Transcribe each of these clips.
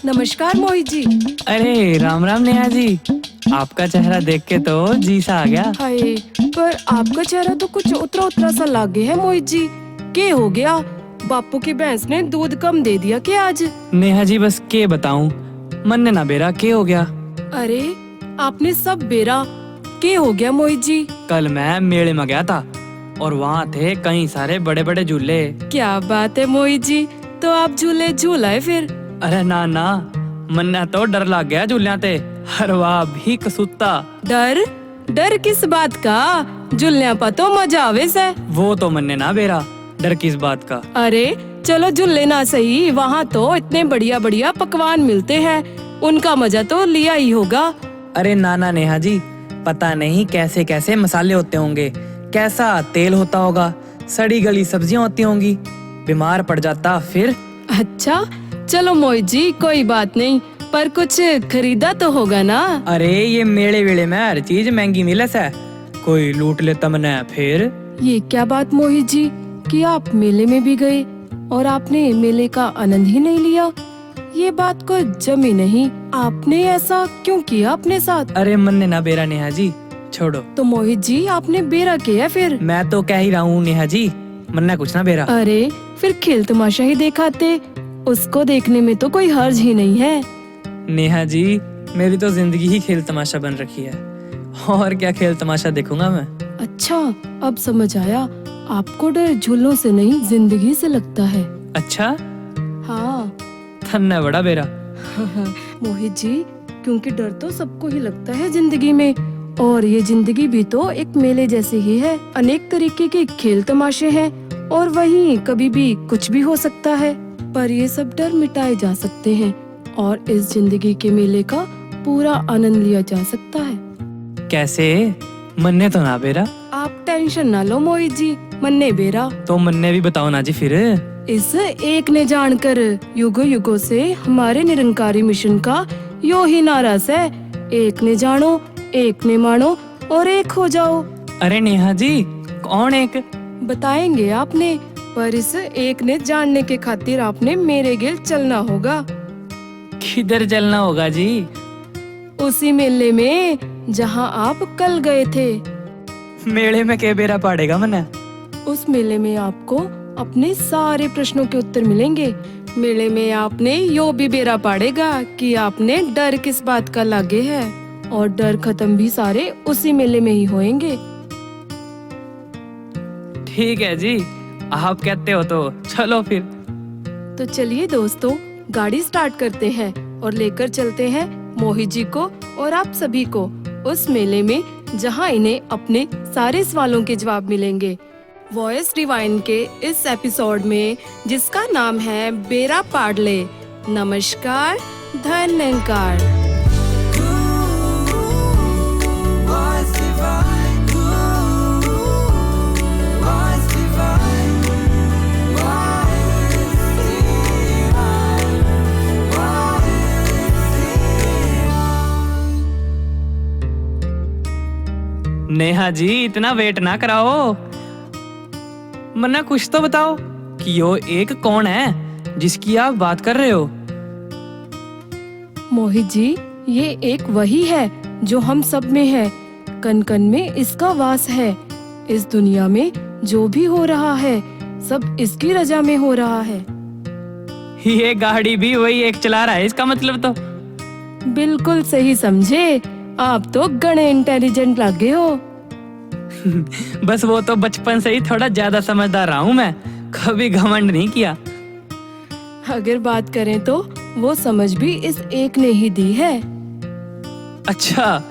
नमस्कार मोहित जी। अरे राम राम नेहा जी, आपका चेहरा देख के तो जी सा आ गया। हाय, पर आपका चेहरा तो कुछ उतरा उतरा सा लागे है मोहित जी। क्या हो गया? बापू की भैंस ने दूध कम दे दिया क्या आज? नेहा जी बस के बताऊं, मन ने ना बेरा के हो गया। अरे आपने सब बेरा, क्या हो गया मोहित जी? कल मैं मेले में गया था और वहाँ थे कई सारे बड़े बड़े झूले। क्या बात है मोहित जी, तो आप झूले झूलाए फिर? अरे ना ना, मन्ना तो डर लग गया झूलिया ते, हर वाह भी कसूता। डर? डर किस बात का? झूलने पर तो मजा आवे से। वो तो मन्ने ना बेरा, डर किस बात का। अरे चलो झूले ना सही, वहाँ तो इतने बढ़िया बढ़िया पकवान मिलते हैं, उनका मजा तो लिया ही होगा। अरे नाना नेहा जी, पता नहीं कैसे कैसे मसाले होते होंगे, कैसा तेल होता होगा, सड़ी गली सब्जियां होती होंगी, बीमार पड़ जाता फिर। अच्छा चलो मोहित जी कोई बात नहीं, पर कुछ खरीदा तो होगा ना? अरे ये मेले वेले में हर चीज महंगी मिले से, कोई लूट लेता मने फिर। ये क्या बात मोहित जी कि आप मेले में भी गए और आपने मेले का आनंद ही नहीं लिया? ये बात को जमी नहीं, आपने ऐसा क्यों किया अपने साथ? अरे मन ने ना बेरा नेहा जी, छोड़ो। तो मोहित जी आपने बेरा किया फिर? मैं तो कह ही रहा हूँ नेहा जी, मन ने कुछ ना बेरा। अरे फिर खेल तमाशा ही देखाते, उसको देखने में तो कोई हर्ज ही नहीं है। नेहा जी मेरी तो जिंदगी ही खेल तमाशा बन रखी है, और क्या खेल तमाशा देखूंगा मैं। अच्छा अब समझ आया, आपको डर झूलों से नहीं जिंदगी से लगता है। अच्छा हाँ थन्ना बड़ा बेरा। मोहित जी, क्योंकि डर तो सबको ही लगता है जिंदगी में, और ये जिंदगी भी तो एक मेले जैसे ही है। अनेक तरीके के खेल तमाशे हैं और वहीं कभी भी कुछ भी हो सकता है, पर ये सब डर मिटाए जा सकते हैं और इस जिंदगी के मेले का पूरा आनंद लिया जा सकता है। कैसे? मन्ने तो ना बेरा। आप टेंशन ना लो मोहित जी, मन्ने बेरा। तो मन्ने भी बताओ ना जी फिर। इस एक ने जानकर युगों युगों से हमारे निरंकारी मिशन का यो ही नारा है, एक ने जानो, एक ने मानो और एक हो जाओ। अरे नेहा जी कौन एक? बताएंगे आपने, पर इस एक ने जानने के खातिर आपने मेरे गिल चलना होगा। किधर चलना होगा जी? उसी मेले में जहां आप कल गए थे। मेले में के बेरा पड़ेगा मने? उस मेले में आपको अपने सारे प्रश्नों के उत्तर मिलेंगे। मेले में आपने यो भी बेरा पाड़ेगा कि आपने डर किस बात का लागे है, और डर खत्म भी सारे उसी मेले में ही होंगे। ठीक है जी, आप कहते हो तो चलो फिर। तो चलिए दोस्तों, गाड़ी स्टार्ट करते हैं और लेकर चलते हैं मोहित जी को और आप सभी को उस मेले में जहां इन्हें अपने सारे सवालों के जवाब मिलेंगे। वॉइस डिवाइन के इस एपिसोड में जिसका नाम है बेरा पाडले। नमस्कार, धन्यकार। नेहा जी इतना वेट ना कराओ, मन्ना कुछ तो बताओ कि यो एक कौन है जिसकी आप बात कर रहे हो? मोहित जी, ये एक वही है जो हम सब में है, कन कन में इसका वास है। इस दुनिया में जो भी हो रहा है सब इसकी रजा में हो रहा है। ये गाड़ी भी वही एक चला रहा है, इसका मतलब तो। बिल्कुल सही समझे, आप तो गणे इंटेलिजेंट लगे हो। बस वो तो बचपन से ही थोड़ा ज्यादा समझदार रहा हूँ मैं, कभी घमंड नहीं किया। अगर बात करें तो वो समझ भी इस एक ने ही दी है। अच्छा,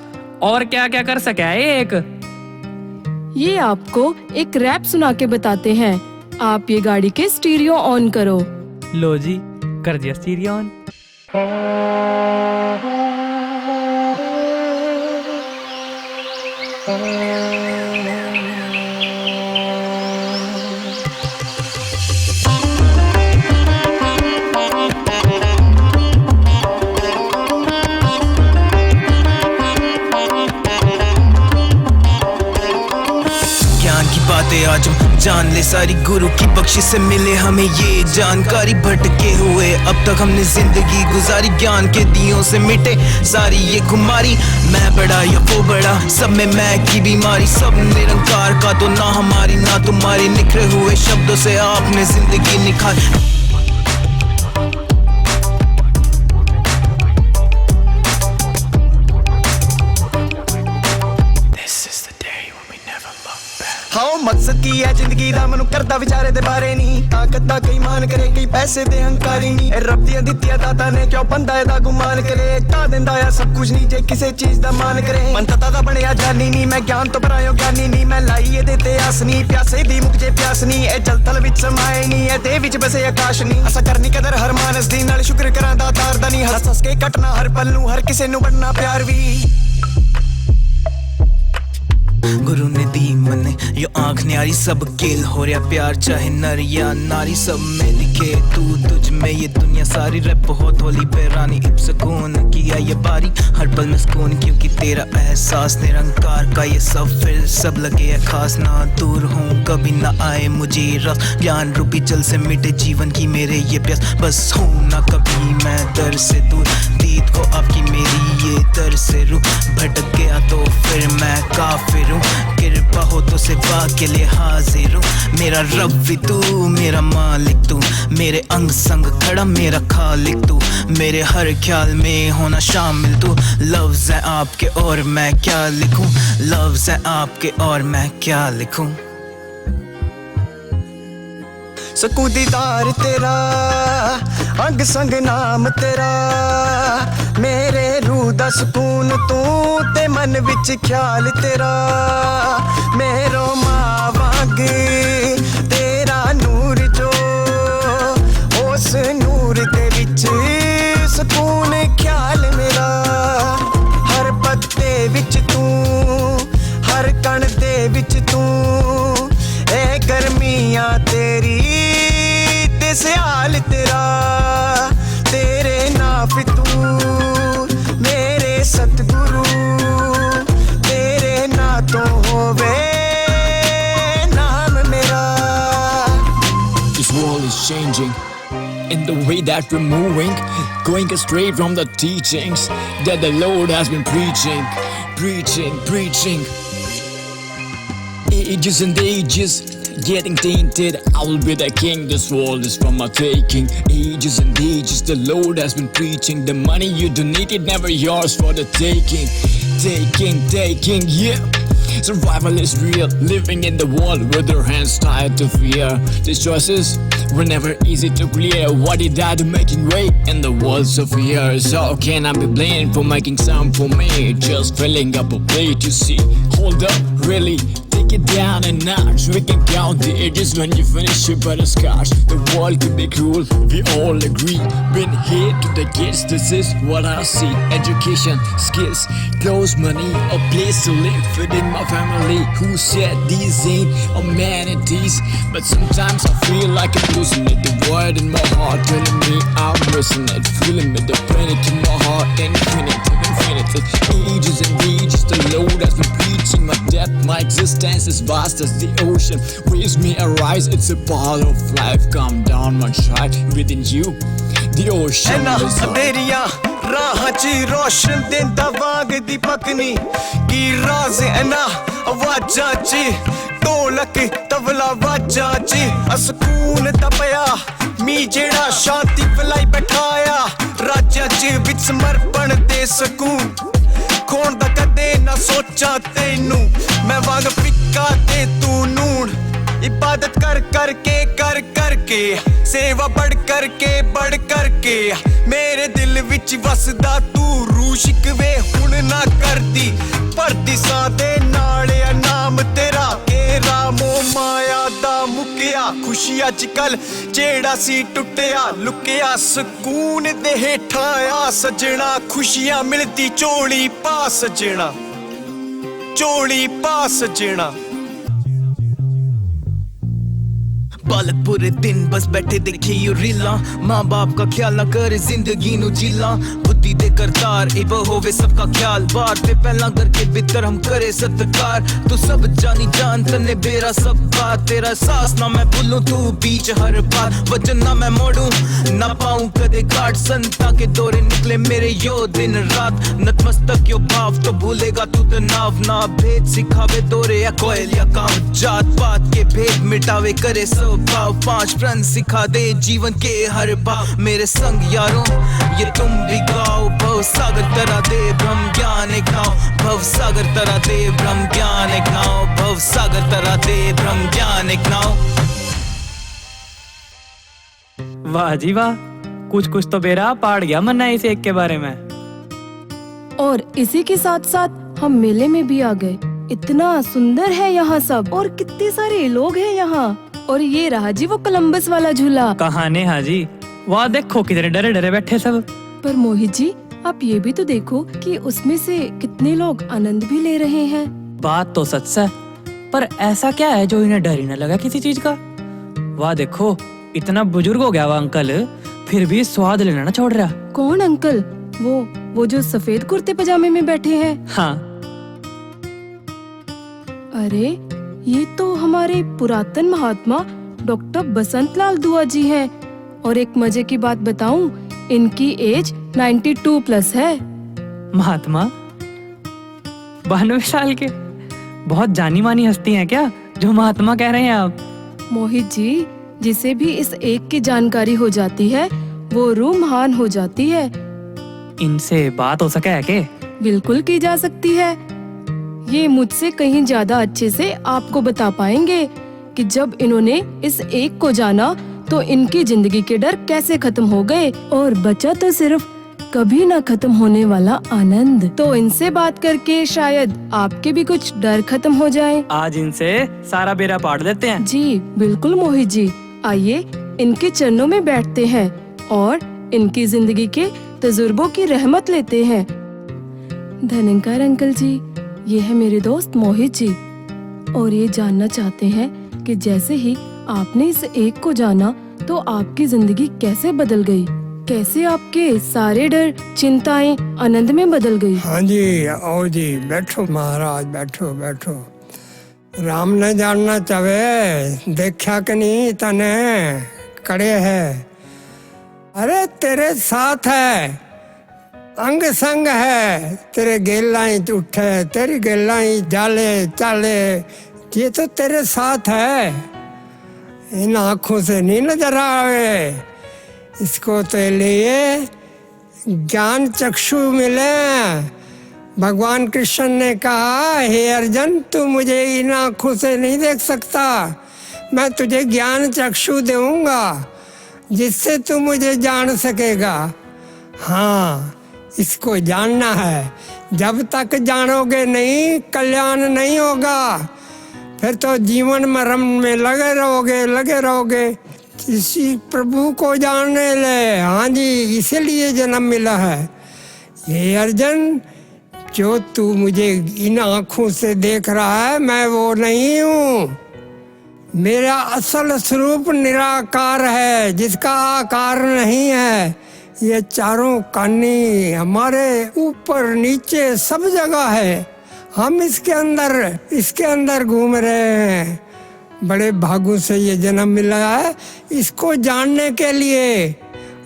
और क्या क्या कर सके है ये एक? ये आपको एक रैप सुना के बताते हैं। आप ये गाड़ी के स्टीरियो ऑन करो। लो जी, कर दिया स्टीरियो ऑन। ज्ञान की बातें आज हम जान ले सारी गुरु की बख्शिश से मिले हमें ये जानकारी। भटके हुए अब तक हमने जिंदगी गुजारी, ज्ञान के दियों से मिटे सारी ये खुमारी। मैं बड़ा या वो बड़ा, सब में मैं की बीमारी। सब निरंकार का तो ना हमारी ना तुम्हारी, निखरे हुए शब्दों से आपने जिंदगी निखार। हाँ मकसद की है जिंदगी दा मनु करदा विचारे दे बारे नहीं। ताकत दा कई मान करे कई पैसे दे हंकारी नहीं। रब दिया दित्तिया दाता ने क्यों बंदा एदा गुमान करे। ता दिंदा या सब कुछ नहीं जे किसे चीज दा मान करे। मन तता दा बनया जानी नहीं, मैं ज्ञान तो भरायो ज्ञानी नहीं। मैं लाई ये देते आस नहीं, प्यासे दी मुक जे प्यास नहीं। ए जल थल विच समाए नहीं, ए दे विच बसे आकाश नहीं। असा करनी कदर हर मानस दी, नाल शुक्र करा दातार दा नहीं। हस हस के कटना हर पल नू, हर किसे नू बनना प्यार भी। गुरु ने दी मने यो आंख न्यारी, सब केल हो रहा प्यार चाहे नर या नारी। सब में दिखे तू तुझ में ये दुनिया सारी। रैप बहुत होली बेरानी, इब सुकून किया ये बारी। हर पल में सुकून क्योंकि तेरा एहसास निरंकार का ये सब फिर सब लगे है खास। ना दूर हूँ कभी ना आए मुझे रस, ज्ञान रूपी जल से मिटे जीवन की मेरे ये प्यास। बस हूँ ना कभी मैं दर से दूर, दीद को आपकी मेरी ये दर से रूह। भटक गया तो फिर मैं काफिर हूँ, कृपा हो तो सिवा के लिए हाजिर हूँ। मेरा रब भी तू, मेरा मालिक तू, मेरे अंग संग खड़ा मेरा खालिक तू। मेरे हर ख्याल में होना शामिल तू। लफ्ज़ है आपके और मैं क्या लिखूं, लफ्ज़ है आपके और मैं क्या लिखूं। सकूं दीदार तेरा, अंग संग नाम तेरा। मेरे रूह दा सुकून तू ते मन विच ख्याल तेरा। मेरो मां वांग तेरा नूर जो, उस नूर दे विच सुकून ख्याल मेरा। हर पत्ते विच तू, हर कण दे विच तू। ए गर्मियां तेरी ते स्याल तेरा। तेरे नाफ तू मेरे सतगुरु, तेरे ना तो होवे नाम मेरा। This world is changing in the way that we're moving, going astray from the teachings that the Lord has been preaching. Ages and ages getting tainted, I will be the king, this world is from my taking. Ages and ages the Lord has been preaching, the money you donated never yours for the taking. Taking, yeah. Survival is real, living in the world with your hands tied to fear. These choices were never easy to clear. What did I do making way in the world so fears? How can I be blamed for making some for me? Just filling up a plate, you see. Hold up, really? Take it down a notch. We can count the ages when you finish your butterscotch. The world could be cruel, we all agree. Been here to the kids, this is what I see. Education, skills, clothes, money, a place to live, feeding my family. Who said these ain't amenities? But sometimes I feel like I'm losing it. The word in my heart telling me I'm missing it. Feeling it, the panic in my heart, infinite. Ages and ages the Lord has been preaching. My depth, my existence is vast as the ocean. Waves may arise, it's a part of life. Calm down, my child, within you the ocean Anna is high. अंधेरियां राहां च रोशन देंदा वांग दी पकनी। की राज ऐना आवाजां च, ढोलक तबला वाजां च। असकून दा पया मी जेड़ा शांति फैलाई बैठाया। राज्यां च विच समर्पण दे सकून, खोण दा कदे ना सोचा तेनू। मैं वांग फिक्का ते तू नून। इबादत कर करके सेवा बढ़ करके मेरे दिल विच वसदा तू। रूह शिकवे हुण ना करदी, भरदी सां दे नाले नाम तेरा। तेरा मोह माया दा मुकिया, खुशी अजकल जेड़ा सी टुटिया। लुकिया सकून दे हेठां आ सजना। खुशियां मिलदी झोली पा सजना, झोली पा सजना। बालक पूरे दिन बस बैठे देखे यू रीला, माँ बाप का ख्याल ना करे जिंदगी नु जीला, बुद्धि दे करतार ए होवे सबका ख्याल, बार पे पहला करके भीतर हम करे सत्कार, तू सब जानी जान तने बेरा सब बात, तेरा सास ना मैं भूलूं तू बीच हर बार, वचन ना मैं मोड़ूं ना पाऊं कदे काट, संता के दौरे निकले मेरे यो दिन रात, नतमस्तक यो भाव तो भूलेगा तू तनाव, ना भेद सिखावे दौरे या कोयल या काम, जात पात के भेद मिटावे करे स्वभाव, 5 प्रण सिखा दे जीवन के हर भाव, मेरे संग यारों ये तुम भी गाओ, भव सागर तरा दे ब्रह्म ज्ञान एक नाव, भव सागर तरा दे ब्रह्म ज्ञान एक नाव, भव सागर तरा दे ब्रह्म ज्ञान एक नाव। वाह जी वाह, कुछ कुछ तो बेरा पाड़ गया मन इस एक के बारे में। और इसी के साथ साथ हम मेले में भी आ गए। इतना सुंदर है यहाँ सब और कितने सारे लोग हैं यहाँ। और ये रहा जी वो कोलंबस वाला झूला। कहाँ नेहा जी, वाह देखो कितने डरे डरे बैठे सब। पर मोहित जी आप ये भी तो देखो कि उसमें से कितने लोग आनंद भी ले रहे हैं। बात तो सच है, पर ऐसा क्या है जो इन्हें डर ही न लगा किसी चीज का। वाह देखो इतना बुजुर्ग हो गया वो अंकल, फिर भी स्वाद लेना ना छोड़ रहा। कौन अंकल? वो जो सफेद कुर्ते पजामे में बैठे हैं। हाँ। अरे ये तो हमारे पुरातन महात्मा डॉक्टर बसंत लाल दुआ जी हैं। और एक मजे की बात बताऊं, इनकी एज 92 प्लस है। महात्मा 92 साल के? बहुत जानी मानी हस्ती हैं क्या जो महात्मा कह रहे हैं आप? मोहित जी जिसे भी इस एक की जानकारी हो जाती है वो रूह महान हो जाती है। इनसे बात हो सके है के? बिल्कुल की जा सकती है। ये मुझसे कहीं ज्यादा अच्छे से आपको बता पाएंगे कि जब इन्होंने इस एक को जाना तो इनकी जिंदगी के डर कैसे खत्म हो गए और बचा तो सिर्फ कभी ना खत्म होने वाला आनंद। तो इनसे बात करके शायद आपके भी कुछ डर खत्म हो जाए। आज इनसे सारा बेड़ा पाड़ देते हैं। जी बिल्कुल मोहित जी, आइए इनके चरणों में बैठते हैं और इनकी जिंदगी के तजुर्बों की रहमत लेते हैं। धन्यकार अंकल जी, ये है मेरे दोस्त मोहित जी और ये जानना चाहते हैं कि जैसे ही आपने इस एक को जाना तो आपकी जिंदगी कैसे बदल गई, कैसे आपके सारे डर चिंताएं आनंद में बदल गई। हाँ जी, आओ जी, बैठो महाराज, बैठो बैठो। राम ने जानना चाहे देखा कि नहीं तने कड़े है। अरे तेरे साथ है, अंग संग है, तेरे गेलाई उठे, तेरी गेलाई जाले चाले, ये तो तेरे साथ है। इन आँखों से नहीं नजर आवे, इसको तो लिए ज्ञान चक्षु मिले। भगवान कृष्ण ने कहा, हे अर्जुन तू मुझे इन आँखों से नहीं देख सकता, मैं तुझे ज्ञान चक्षु दूंगा जिससे तू मुझे जान सकेगा। हाँ, इसको जानना है। जब तक जानोगे नहीं कल्याण नहीं होगा, फिर तो जीवन मरण में लगे रहोगे। इसी प्रभु को जानने ले। हाँ जी, इसीलिए जन्म मिला है। ये अर्जुन, जो तू मुझे इन आँखों से देख रहा है मैं वो नहीं हूँ। मेरा असल स्वरूप निराकार है जिसका आकार नहीं है। ये चारों कानी हमारे ऊपर नीचे सब जगह है। हम इसके अंदर घूम रहे हैं। बड़े भागों से ये जन्म मिला है इसको जानने के लिए,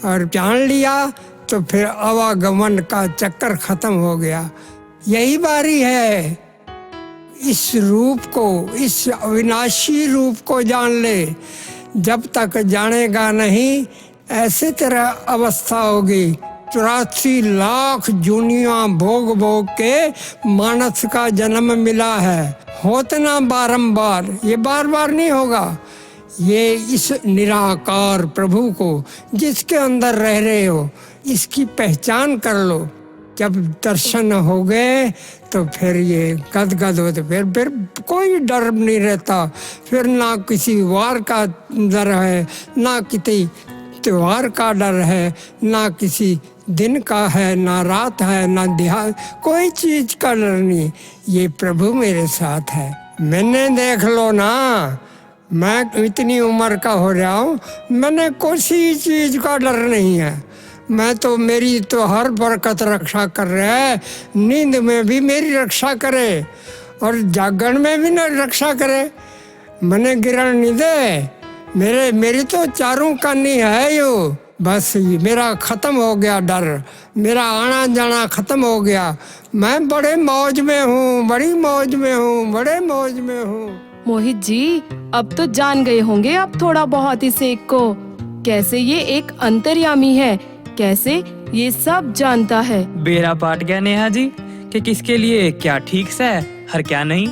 और जान लिया तो फिर आवागमन का चक्कर खत्म हो गया। यही बारी है, इस रूप को, इस अविनाशी रूप को जान ले। जब तक जानेगा नहीं ऐसे तरह अवस्था होगी। 84 लाख जूनियां भोग भोग के मानस का जन्म मिला है। होतना बारंबार, ये बार बार नहीं होगा। ये इस निराकार प्रभु को जिसके अंदर रह रहे हो इसकी पहचान कर लो। जब दर्शन हो गए तो फिर ये गदगद होते, फिर कोई डर नहीं रहता। फिर ना किसी वार का डर है, ना किसी त्योहार का डर है, ना किसी दिन का है, ना रात है, ना ध्यान, कोई चीज का डर नहीं। ये प्रभु मेरे साथ है। मैंने देख लो ना, मैं इतनी उम्र का हो रहा हूँ, मैंने किसी चीज का डर नहीं है। मैं तो, मेरी तो हर बरकत रक्षा कर रहा है, नींद में भी मेरी रक्षा करे और जागरण में भी न रक्षा करे, मने गिरण नहीं दे। मेरी तो चारों कानी है यो। बस मेरा खत्म हो गया डर, मेरा आना जाना खत्म हो गया। मैं बड़े मौज में हूँ, बड़ी मौज में हूँ, बड़े मौज में हूँ। मोहित जी, अब तो जान गए होंगे आप थोड़ा बहुत इस एक को, कैसे ये एक अंतर्यामी है, कैसे ये सब जानता है। बेरा पाट गया नेहा जी कि किसके लिए क्या ठीक से है हर क्या नहीं।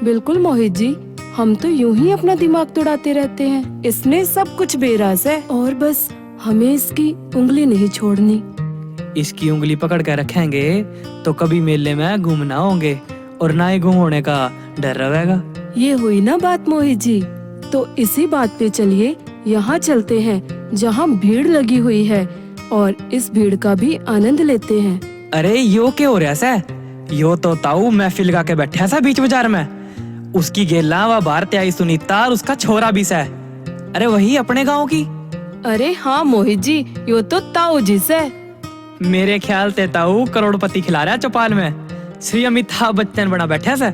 बिल्कुल मोहित जी, हम तो यूं ही अपना दिमाग तुड़ाते रहते हैं। इसने सब कुछ बेराज है और बस हमें इसकी उंगली नहीं छोड़नी। इसकी उंगली पकड़ कर रखेंगे तो कभी मेले में गुम ना होंगे और ना ही गुम होने का डर रहेगा। ये हुई ना बात मोहित जी, तो इसी बात पे चलिए यहाँ चलते हैं जहाँ भीड़ लगी हुई है और इस भीड़ का भी आनंद लेते हैं। अरे यो क्या हो रहा है? यो तो ताऊ महफिल गा के बैठा सा बीच बाजार में। उसकी गेला व बाहर आई सुनीता और उसका छोरा भी सा। अरे वही अपने गांव की। अरे हाँ मोहित जी, यो तो ताऊ जी से। मेरे ख्याल ते ताऊ करोड़पति खिला रहा है चौपाल में, श्री अमिताभ बच्चन बना बैठा सा।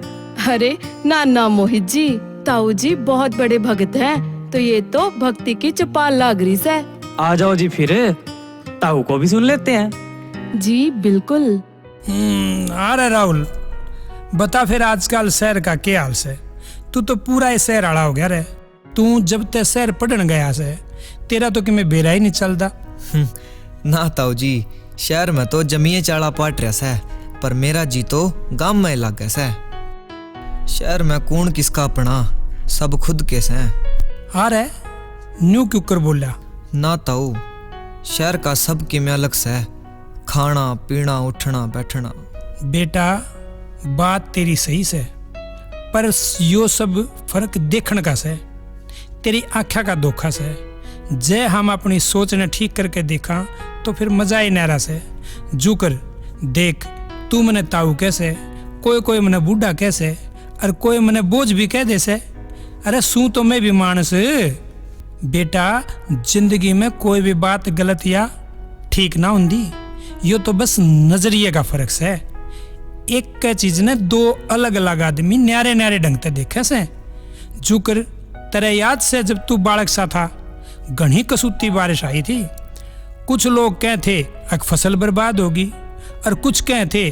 अरे ना मोहित जी, ताऊ जी बहुत बड़े भक्त हैं, तो ये तो भक्ति की चौपाल लाग रही से। आ जाओ जी फिर ताऊ को भी सुन लेते हैं। जी बिल्कुल। अरे राहुल, बता फिर आजकल शहर का क्या हाल से? तू तो पूरा ही शहर आड़ा हो गया रे। तू जब ते शहर पढ़न गया से तेरा तो कि मैं बेरा ही नहीं चलता। ना ताऊ जी, शहर में तो जमीए चाड़ा पाट रहा है, पर मेरा जी तो गांव में लग गया से। शहर में कौन किसका अपना, सब खुद के से। आ रे न्यू क्यों कर बोला? ना ताऊ, शहर का सब की में अलग से, खाना पीना उठना बैठना। बेटा बात तेरी सही से, पर यो सब फर्क देखने का से, तेरी आँखा का धोखा से। जे हम अपनी सोच ने ठीक करके देखा तो फिर मजा ही नहरा से। जू कर देख, तू मने ताऊ कैसे, कोई मने बूढ़ा कैसे, और कोई मने बोझ भी कह दे से। अरे सू तो मैं भी मानस। बेटा जिंदगी में कोई भी बात गलत या ठीक ना होंगी, यो तो बस नजरिए का फर्क से। एक चीज ने दो अलग अलग आदमी न्यारे न्यारे ढंग से देखे से। जुकर तेरे याद से जब तू बालक सा था, घनी कसूती बारिश आई थी। कुछ लोग कह थे अग फसल बर्बाद होगी, और कुछ कह थे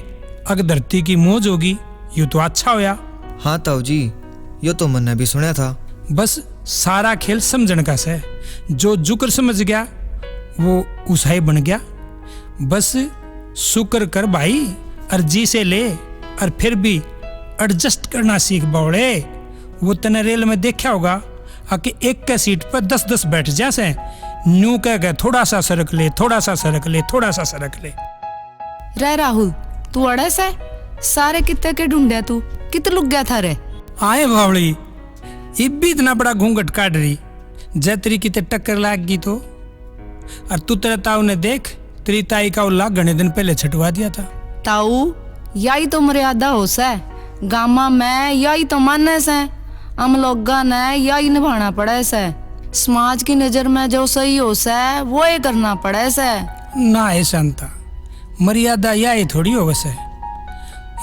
अग धरती की मौज होगी। यूं तो अच्छा होया। हाँ ताऊ जी, यो तो मैंने भी सुना था। बस सारा खेल समझन का से। जो जुकर समझ गया वो उसाई बन गया। बस शुक्र कर भाई, और जी से ले, और फिर भी एडजस्ट करना सीख बावड़े। वो तने रेल में देखा होगा आके एक के सीट पर 10-10 बैठ जैसे न्यू कह गए थोड़ा सा सरक ले, थोड़ा सा सरक ले, थोड़ा सा सरक ले। रे राहुल, तू अड़े से सारे कितने के ढूंढे, तू कित लुक गया था रे? आए बावड़ी, इब भी इतना बड़ा घूंघट काट रही, जय तेरी कितने टक्कर लाग गई तो। और तू तेरे ताऊ ने देख, तेरी ताई का उल्ला घने दिन पहले छटवा दिया था। ताऊ यही तो मर्यादा हो से, गामा में यही तो माने से, हम लोगा ने यही निभाना पड़े से। समाज की नजर में जो सही हो से वो ही करना पड़े से। ना है शांता, मर्यादा यही थोड़ी हो वैसे।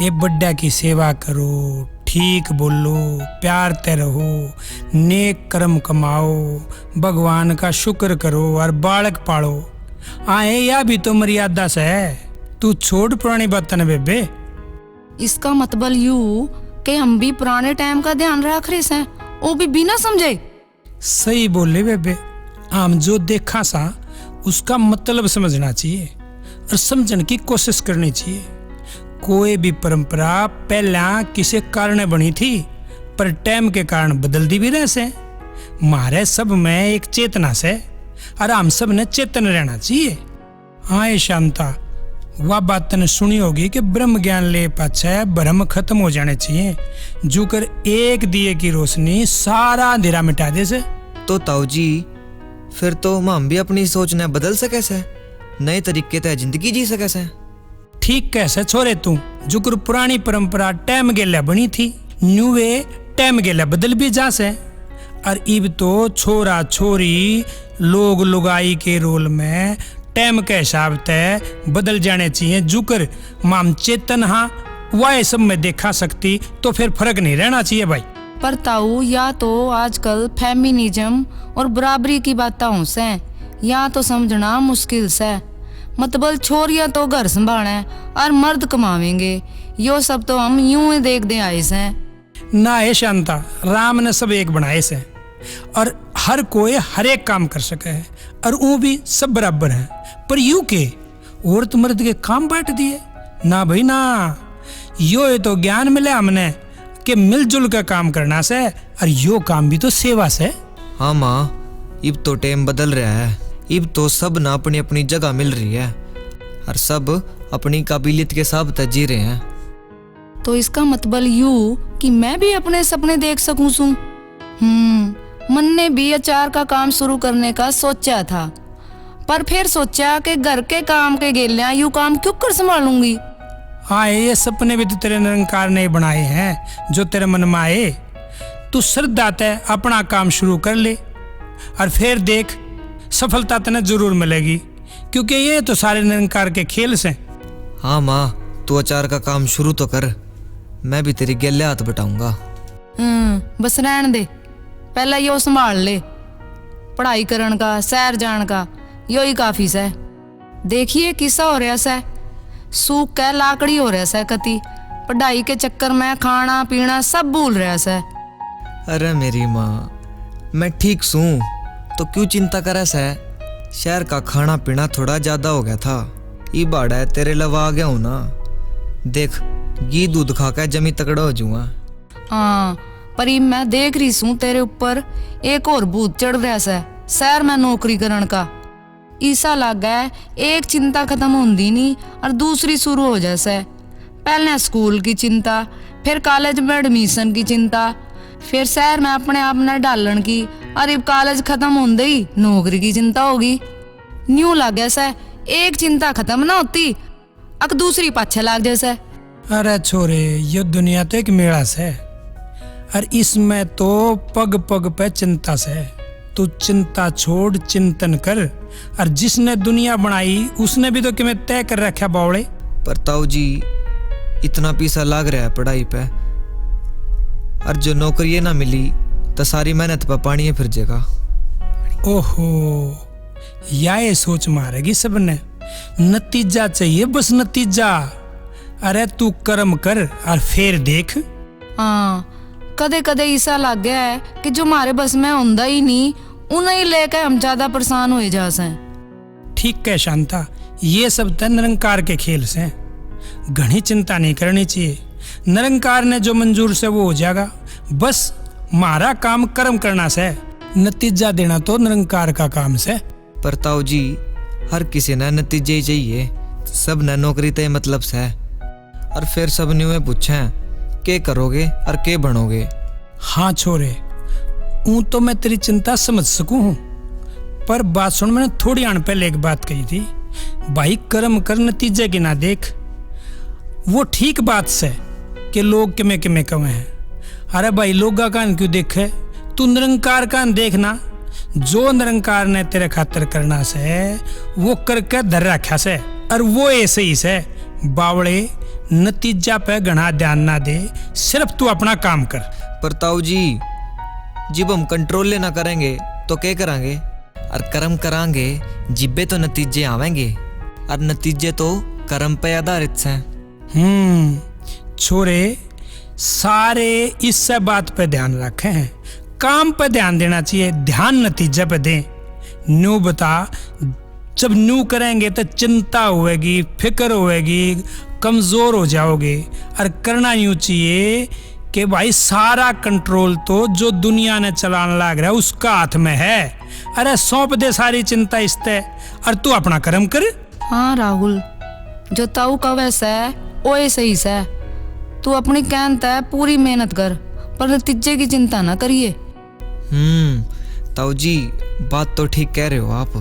ये बड्डा की सेवा करो, ठीक बोलो, प्यार ते रहो, नेक कर्म कमाओ, भगवान का शुक्र करो और बालक पालो। आए या भी तो मर्यादा से है। तू छोड़ पुरानी बातन बेबे। इसका मतलब यू कि हम भी पुराने टाइम का ध्यान रख रहे हैं, वो भी बिना समझे। सही बोले बेबे, हम जो देखा सा उसका मतलब समझना चाहिए और समझने की कोशिश करनी चाहिए। कोई भी परंपरा पहला किसी कारण बनी थी, पर टाइम के कारण बदलती भी रह से। मारे सब में एक चेतना से, और हम सब ने चेतन रहना चाहिए। हाँ शांता, वह बात ने सुनी होगी कि ब्रह्म ज्ञान ले पाछे भ्रम खत्म हो जाने चाहिए, जो कर एक दिए की रोशनी सारा अंधेरा मिटा दे से। तो ताऊ जी, फिर तो हम भी अपनी सोच ने बदल सके से, नए तरीके से जिंदगी जी सके से। ठीक कैसे छोरे तू, जुकर पुरानी परंपरा टाइम गेला बनी थी, न्यू वे टाइम गेला बदल भी जा से। और इब तो छोरा छोरी लोग लुगाई के रोल में टाइम के हिसाब तय बदल जाने चाहिए। जुकर माम चेतन हाँ वह सब में देखा सकती तो फिर फर्क नहीं रहना चाहिए भाई। पर ताऊ या तो आजकल फेमिनिज्म और बराबरी की बातें हो से या तो समझना मुश्किल से। मतलब छोरियां तो घर संभाले और मर्द कमावेंगे, यो सब तो हम यूं ही देख दे आए से। ना है शांता, राम ने सब एक बनाए से और हर कोई हर एक काम कर सके है और वो भी सब बराबर है। पर यू के औरत मर्द के काम बांट दिए ना भाई ना। यो तो ज्ञान मिले हमने कि मिलजुल का काम करना से और यो काम भी तो सेवा से। हाँ माँ, इब तो टाइम बदल रहा है। इब तो सब ना अपनी अपनी जगह मिल रही है और सब अपनी काबिलियत के हिसाब से जी रहे हैं। तो इसका मतलब यू कि मैं भी अपने सपने देख सकूं सू। मन ने भी अचार का काम शुरू करने का सोचा था, पर फिर सोचा कि घर के काम के गेलियां यू काम क्यों कर संभालूंगी। हाँ, ये सपने भी तो तेरे निरंकार ने बनाए हैं जो तेरे मन में आए। तू श्रद्धा तय अपना काम शुरू कर ले और फिर देख सफलता तेने जरूर मिलेगी, क्योंकि ये तो सारे निरंकार के खेल से। हाँ माँ, तू अचार का काम शुरू तो कर, मैं भी तेरी गले हाथ बटाऊंगा। बस रहन दे, पहला यो संभाल ले। पढ़ाई करन का, सैर जान का यो ही काफी से। देखिए किस्सा हो रहा से, सूख के लाकड़ी हो रहा से कति। पढ़ाई के चक्कर में खाना पीना सब भूल रहा से। अरे मेरी माँ, मैं ठीक सूं तो क्यों चिंता करे से। शहर का खाना पीना थोड़ा ज्यादा हो गया था, ये बाड़ा तेरे लवा आ गया हूं ना। देख घी दूध खा के जमी तकड़ा हो जाऊंगा। हाँ, पर ये मैं देख रही हूँ तेरे ऊपर एक और भूत चढ़ रहा से, शहर में नौकरी करने का। ईसा लग गया एक चिंता खत्म होती नहीं और दूसरी शुरू हो जैसे। पहले स्कूल की चिंता, फिर कॉलेज में एडमिशन की चिंता, फिर शहर में अपने आप ने डालन की, और अब कॉलेज खत्म होते ही नौकरी की चिंता होगी। न्यू लग जैसे एक चिंता खत्म ना होती अक दूसरी पाछे लाग जैसे। अरे छोरे, ये दुनिया तो एक मेला से और इसमें तो पग पग पे चिंता से। तू चिंता छोड़, चिंतन कर। और जिसने दुनिया बनाई उसने भी तो किमें तय कर रखा बावड़े। पर ताऊ जी, इतना पैसा लाग रहा है पढ़ाई पे, और जो नौकरी ना मिली तो सारी मेहनत पे पानी फिर जाएगा। ओहो, या ये सोच मारेगी सबने। नतीजा चाहिए, बस नतीजा। अरे तू कर्म कर और फिर देख। हाँ, कदे कदे ऐसा लग गया है कि जो हमारे बस में होंदा ही नहीं उन्हें ही लेकर हम ज्यादा परेशान हो जा से। ठीक है शांता, ये सब तो निरंकार के खेल से। घनी चिंता नहीं करनी चाहिए। निरंकार ने जो मंजूर से वो हो जाएगा। बस हमारा काम कर्म करना से, नतीजा देना तो निरंकार का काम से। पर ताऊ जी, हर किसी ने नतीजे ही चाहिए। सब ने नौकरी तय मतलब से, और फिर सब ने पूछे के करोगे और के बनोगे। हाँ छोरे, ऊँ तो मैं तेरी चिंता समझ सकूं हूँ, पर बात सुन, मैंने थोड़ी आन पहले एक बात कही थी, भाई कर्म कर नतीजे की ना देख। वो ठीक बात से कि लोग किमें किमें कवे हैं। अरे भाई लोगा कान क्यों देखे, तू निरंकार कान देखना। जो निरंकार ने तेरे खातिर करना से वो करके धर रखा से, और वो ऐसे ही से। बावड़े नतीजा पे घना ध्यान ना दे, सिर्फ तू अपना काम कर। पर ताऊ जी, जब हम कंट्रोल लेना करेंगे तो क्या करेंगे, और कर्म करांगे जिब्बे तो नतीजे आवेंगे, और नतीजे तो कर्म पे आधारित हैं। छोरे, सारे इस बात पे ध्यान रखे हैं। काम पे ध्यान देना चाहिए, ध्यान नतीजे पे दें। न्यू बता, जब न्यू करेंगे तो चिंता होएगी, फिक्र होएगी, कमजोर हो जाओगे। और करना यूं चाहिए कि भाई सारा कंट्रोल तो जो दुनिया ने चलाने लग रहा है उसका हाथ में है। अरे सौंप दे सारी चिंता इस ते, और तू अपना कर्म कर। हाँ राहुल, जो ताऊ का वैसा है वो सही से। तू अपनी कहनता है पूरी मेहनत कर, पर नतीजे की चिंता ना करिए। ताऊ जी, बात तो ठीक कह रहे हो आप,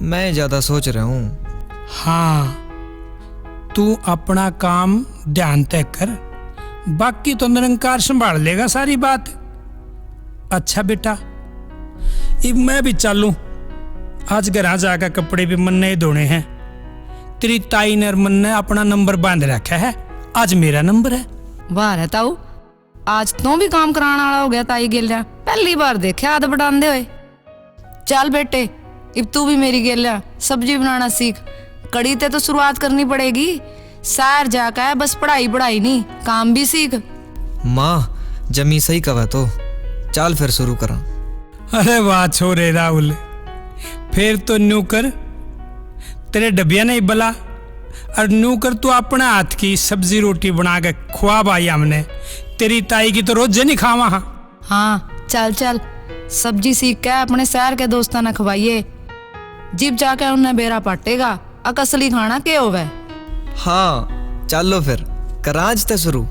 मैं ज्यादा सोच रहा हूँ। हाँ, तू अपना काम ध्यान तय कर, बाकी तो निरंकार संभाल लेगा सारी बात। अच्छा बेटा, अब मैं भी चालूं। आज घर जाकर कपड़े भी मन ने धोने हैं। तेरी ताई ने और मन ने अपना नंबर बांध रखा है, आज मेरा नंबर है। वाह रे ताऊ, आज तो भी काम कराने वाला हो गया ताई गेलिया। पहली बार देखे हाथ बढ़ाते हुए। चल बेटे, अब तू भी मेरी गेलिया सब्जी बनाना सीख। कड़ी ते तो शुरुआत करनी पड़ेगी। शहर जाकर बस पढ़ाई पढ़ाई नहीं, काम भी सीख। माँ जमी सही कवा तो चाल फिर शुरू करा। अरे वाह छोरे राहुल, फिर तो नूकर तेरे डबिया नहीं बला, और नूकर तू अपने हाथ की सब्जी रोटी बना के खुआ भाई हमने। तेरी ताई की तो रोज नहीं खावा। हाँ चल चल, सब्जी सीख के अपने शहर के दोस्तों ने खवाइए। जिब जाके उन्हें बेरा पाटेगा असली खाना के होवे। हाँ चलो फिर कराज ते शुरू।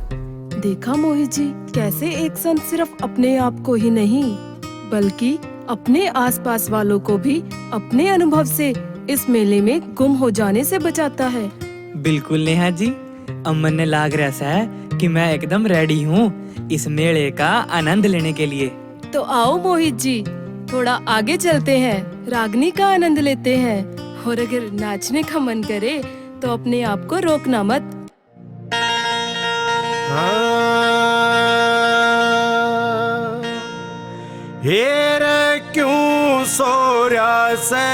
देखा मोहित जी, कैसे एक संत सिर्फ अपने आप को ही नहीं बल्कि अपने आसपास वालों को भी अपने अनुभव से इस मेले में गुम हो जाने से बचाता है। बिल्कुल नेहा जी, अमन ने लाग रहा है कि मैं एकदम रेडी हूँ इस मेले का आनंद लेने के लिए। तो आओ मोहित जी, थोड़ा आगे चलते हैं, रागनी का आनंद लेते हैं, और अगर नाचने का मन करे तो अपने आप को रोकना मत। हेर क्यों सोया से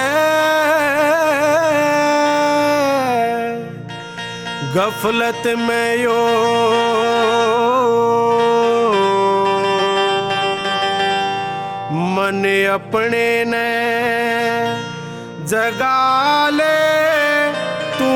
गफलत में यो मन अपने ने जगा ले तू।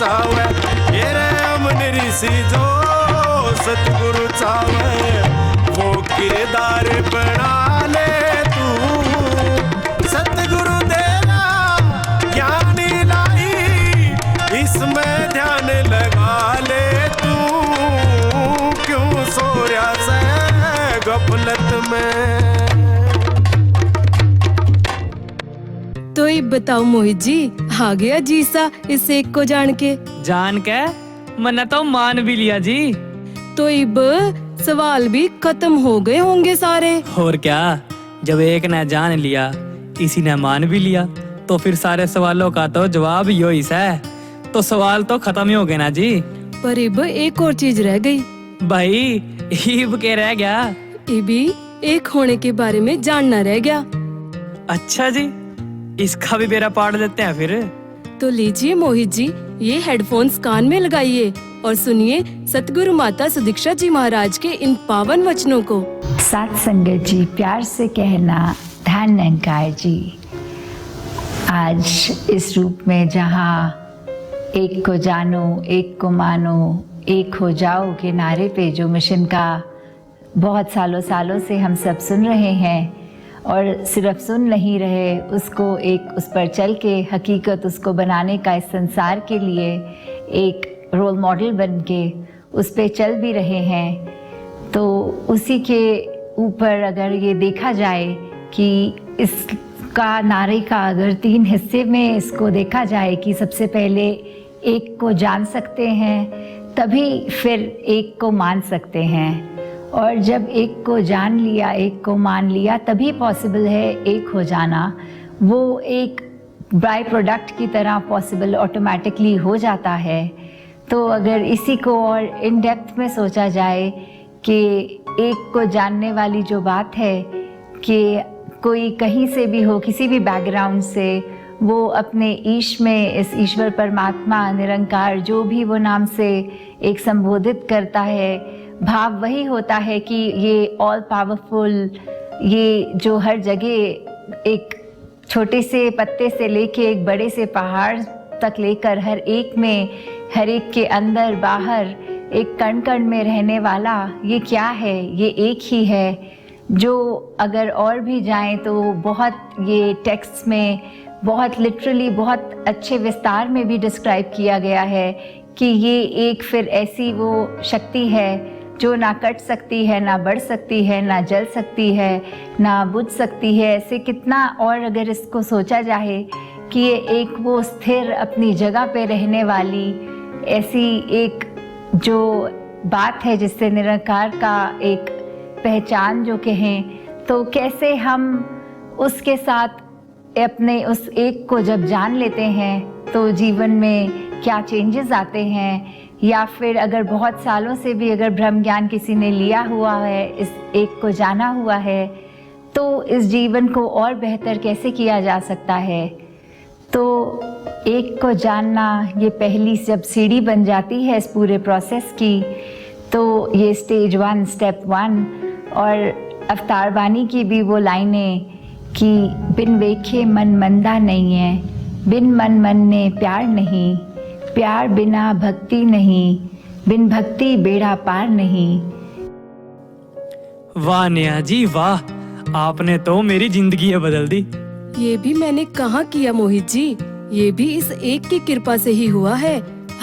चावे ये रे अमन ऋषि जो सतगुरु चावे वो किरदार बना ले तू सतगुरु देना ज्ञानी लाई इसमें ध्यान लगा ले तू क्यों सो रहा से गफलत में। तो ये बताओ मोहित जी, आ गया जीसा इस एक को जान के मैंने तो मान भी लिया जी। तो अब सवाल भी खत्म हो गए होंगे सारे। और क्या, जब एक ने जान लिया इसी ने मान भी लिया तो फिर सारे सवालों का तो जवाब यो ही है। तो सवाल तो खत्म ही हो गए ना जी। पर अब एक और चीज रह गई भाई, ईब के रह गया। इबी एक होने के बारे में जानना रह गया। अच्छा जी, इसका भी बेरा पाड़ देते हैं फिर। तो लीजिए मोहित जी, ये हेडफोन्स कान में लगाइए और सुनिए सतगुरु माता सुदीक्षा जी महाराज के इन पावन वचनों को। साथ संगत जी, प्यार से कहना ध्यान निरंकार जी। आज इस रूप में जहाँ एक को जानो, एक को मानो, एक हो जाओ के नारे पे जो मिशन का बहुत सालों से हम सब सुन रहे हैं, और सिर्फ सुन नहीं रहे, उसको एक उस पर चल के हकीकत उसको बनाने का इस संसार के लिए एक रोल मॉडल बन के उस पे चल भी रहे हैं। तो उसी के ऊपर अगर ये देखा जाए कि इसका नारे का अगर 3 हिस्से में इसको देखा जाए कि सबसे पहले एक को जान सकते हैं, तभी फिर एक को मान सकते हैं, और जब एक को जान लिया, एक को मान लिया, तभी पॉसिबल है एक हो जाना। वो एक बाय प्रोडक्ट की तरह पॉसिबल ऑटोमेटिकली हो जाता है। तो अगर इसी को और इन डेप्थ में सोचा जाए कि एक को जानने वाली जो बात है कि कोई कहीं से भी हो, किसी भी बैकग्राउंड से, वो अपने ईश में इस ईश्वर परमात्मा निरंकार जो भी वो नाम से एक संबोधित करता है, भाव वही होता है कि ये ऑल पावरफुल, ये जो हर जगह एक छोटे से पत्ते से लेके एक बड़े से पहाड़ तक लेकर हर एक में, हर एक के अंदर बाहर, एक कण कण में रहने वाला, ये क्या है? ये एक ही है। जो अगर और भी जाएं तो बहुत ये टेक्स्ट में बहुत लिटरली बहुत अच्छे विस्तार में भी डिस्क्राइब किया गया है कि ये एक फिर ऐसी वो शक्ति है जो ना कट सकती है, ना बढ़ सकती है, ना जल सकती है, ना बुझ सकती है। ऐसे कितना और अगर इसको सोचा जाए कि ये एक वो स्थिर अपनी जगह पे रहने वाली ऐसी एक जो बात है जिससे निरंकार का एक पहचान जो कहें, तो कैसे हम उसके साथ अपने उस एक को जब जान लेते हैं तो जीवन में क्या चेंजेस आते हैं। या फिर अगर बहुत सालों से भी अगर ब्रह्म ज्ञान किसी ने लिया हुआ है, इस एक को जाना हुआ है, तो इस जीवन को और बेहतर कैसे किया जा सकता है। तो एक को जानना ये पहली जब सीढ़ी बन जाती है इस पूरे प्रोसेस की, तो ये स्टेज 1 स्टेप 1। और अवतार वाणी की भी वो लाइनें कि बिन वेखे मन मंदा नहीं है, बिन मन ने प्यार नहीं, प्यार बिना भक्ति नहीं, बिन भक्ति बेड़ा पार नहीं। वाह नेहा जी वाह, आपने तो मेरी जिंदगी बदल दी। ये भी मैंने कहाँ किया मोहित जी, ये भी इस एक की कृपा से ही हुआ है।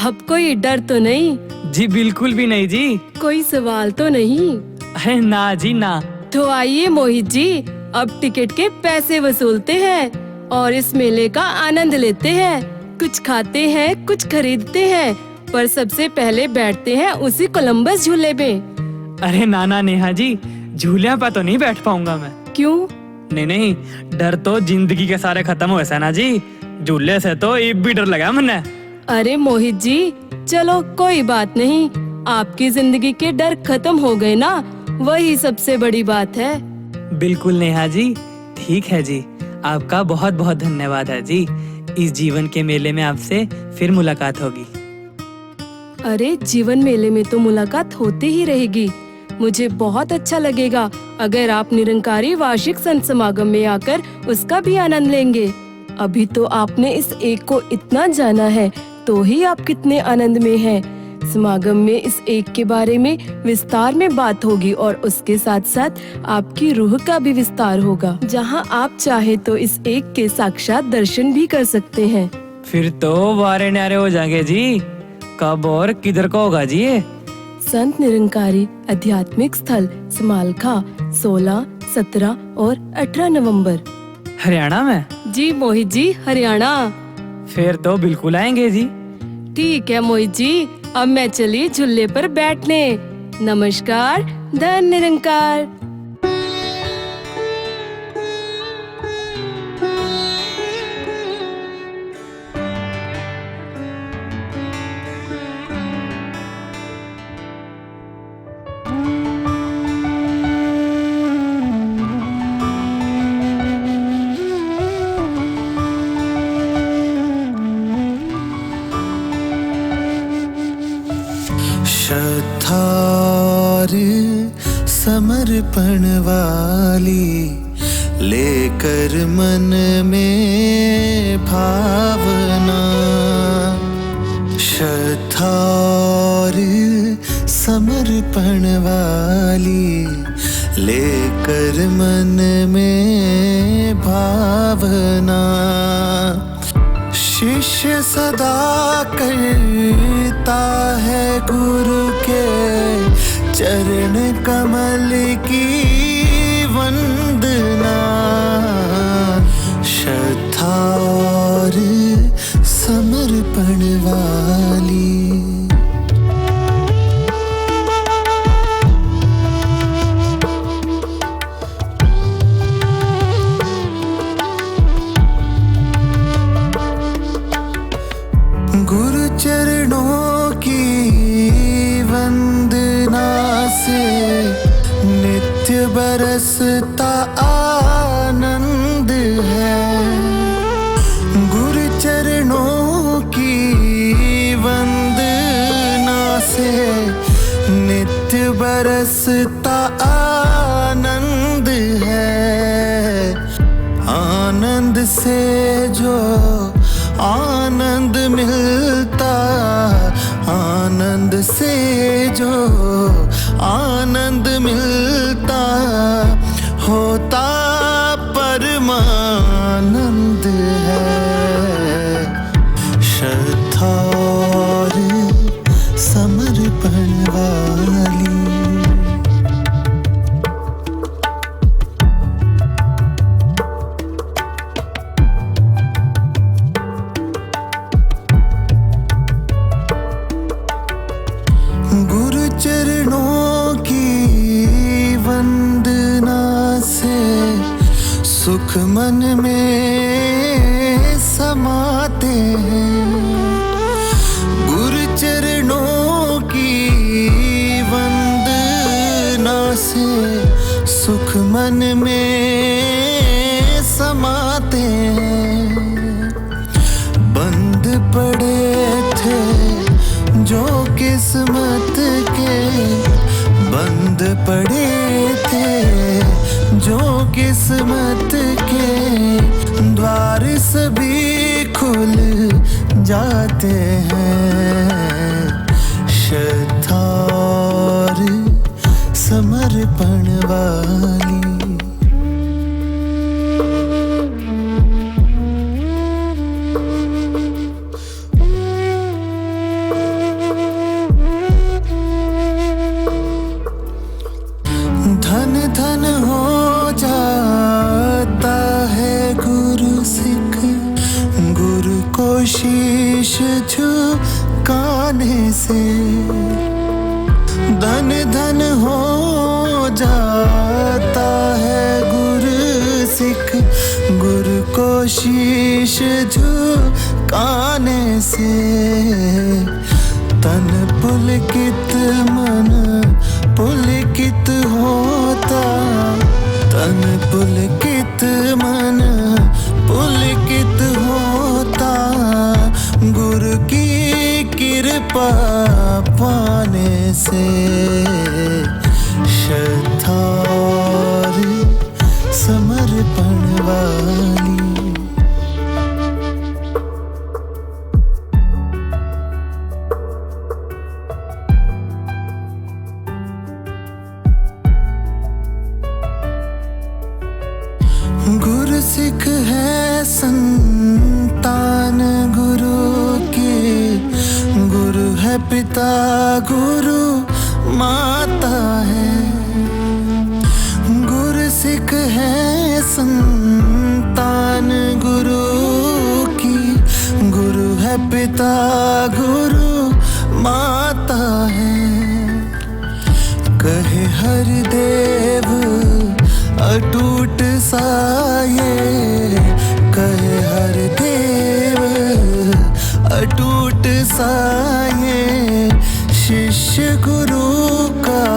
अब कोई डर तो नहीं? जी बिल्कुल भी नहीं जी। कोई सवाल तो नहीं? अरे ना जी ना। तो आइए मोहित जी, अब टिकट के पैसे वसूलते हैं और इस मेले का आनंद लेते हैं। कुछ खाते हैं, कुछ खरीदते हैं, पर सबसे पहले बैठते हैं उसी कोलंबस झूले में। अरे नाना नेहा जी, झूले पे तो नहीं बैठ पाऊंगा मैं। क्यों? नहीं, डर तो जिंदगी के सारे खत्म हुए से ना जी, झूले से तो एक भी डर लगा मैंने। अरे मोहित जी, चलो कोई बात नहीं, आपकी जिंदगी के डर खत्म हो गए ना, वही सबसे बड़ी बात है। बिल्कुल नेहा जी, ठीक है जी, आपका बहुत बहुत धन्यवाद है जी। इस जीवन के मेले में आपसे फिर मुलाकात होगी। अरे जीवन मेले में तो मुलाकात होती ही रहेगी। मुझे बहुत अच्छा लगेगा अगर आप निरंकारी वार्षिक संत समागम में आकर उसका भी आनंद लेंगे। अभी तो आपने इस एक को इतना जाना है, तो तो ही आप कितने आनंद में हैं। समागम में इस एक के बारे में विस्तार में बात होगी और उसके साथ साथ आपकी रूह का भी विस्तार होगा, जहां आप चाहे तो इस एक के साक्षात दर्शन भी कर सकते हैं। फिर तो वारे न्यारे हो जाएंगे जी। कब और किधर को होगा जी ये? संत निरंकारी आध्यात्मिक स्थल समालखा 16, 17 और 18 नवंबर। हरियाणा में? जी मोहित जी, हरियाणा। फिर तो बिल्कुल आएंगे जी। ठीक है मोहित जी, अब मैं चली झूले पर बैठने। नमस्कार, धन निरंकार। श्रद्धार समर्पण वाली लेकर मन में भावना, श्रद्धार समर्पण वाली लेकर मन में भावना, शिष्य सदा करता है गुरु के चरण कमल की वंदना, श्रद्धार समर्पण वाली। गुरु चरणों की वंदना से नित्य बरसता आनंद है, गुरु चरणों की वंदना से नित्य बरसता आनंद है, आनंद से जो आनंद मिलता, आनंद से जो आनंद मिलता, होता परमानंद है, श्रद्धार समर्पण वाली। गुरु चरणों की वंदना से सुख मन में समाते हैं, गुरु चरणों की वंदना से सुख मन में समाते हैं, बंद पड़े थे जो किस्मत के, बंद पड़े थे जो किस्मत के, द्वार सभी खुल जाते हैं, श्रद्धार समर्पण वाली। धन धन हो जाता है गुरु सिख, गुरु को शीश झुकाने से, धन धन हो जाता है गुरु सिख, गुरु को शीश झुकाने से, तन पुलकित मन पुलकित होता, तन पुलकित मन पुलकित होता, गुरु की कृपा पाने से, श्रद्धार समर्पण वाली। सिख है संतान गुरु के, गुरु है पिता गुरु माता है। गुरु सिख है संतान गुरु की, गुरु है पिता गुरु माता है। कहे हरिदेव अटूट साये, कहे हरिदेव अटूट साये, शिष्य गुरु का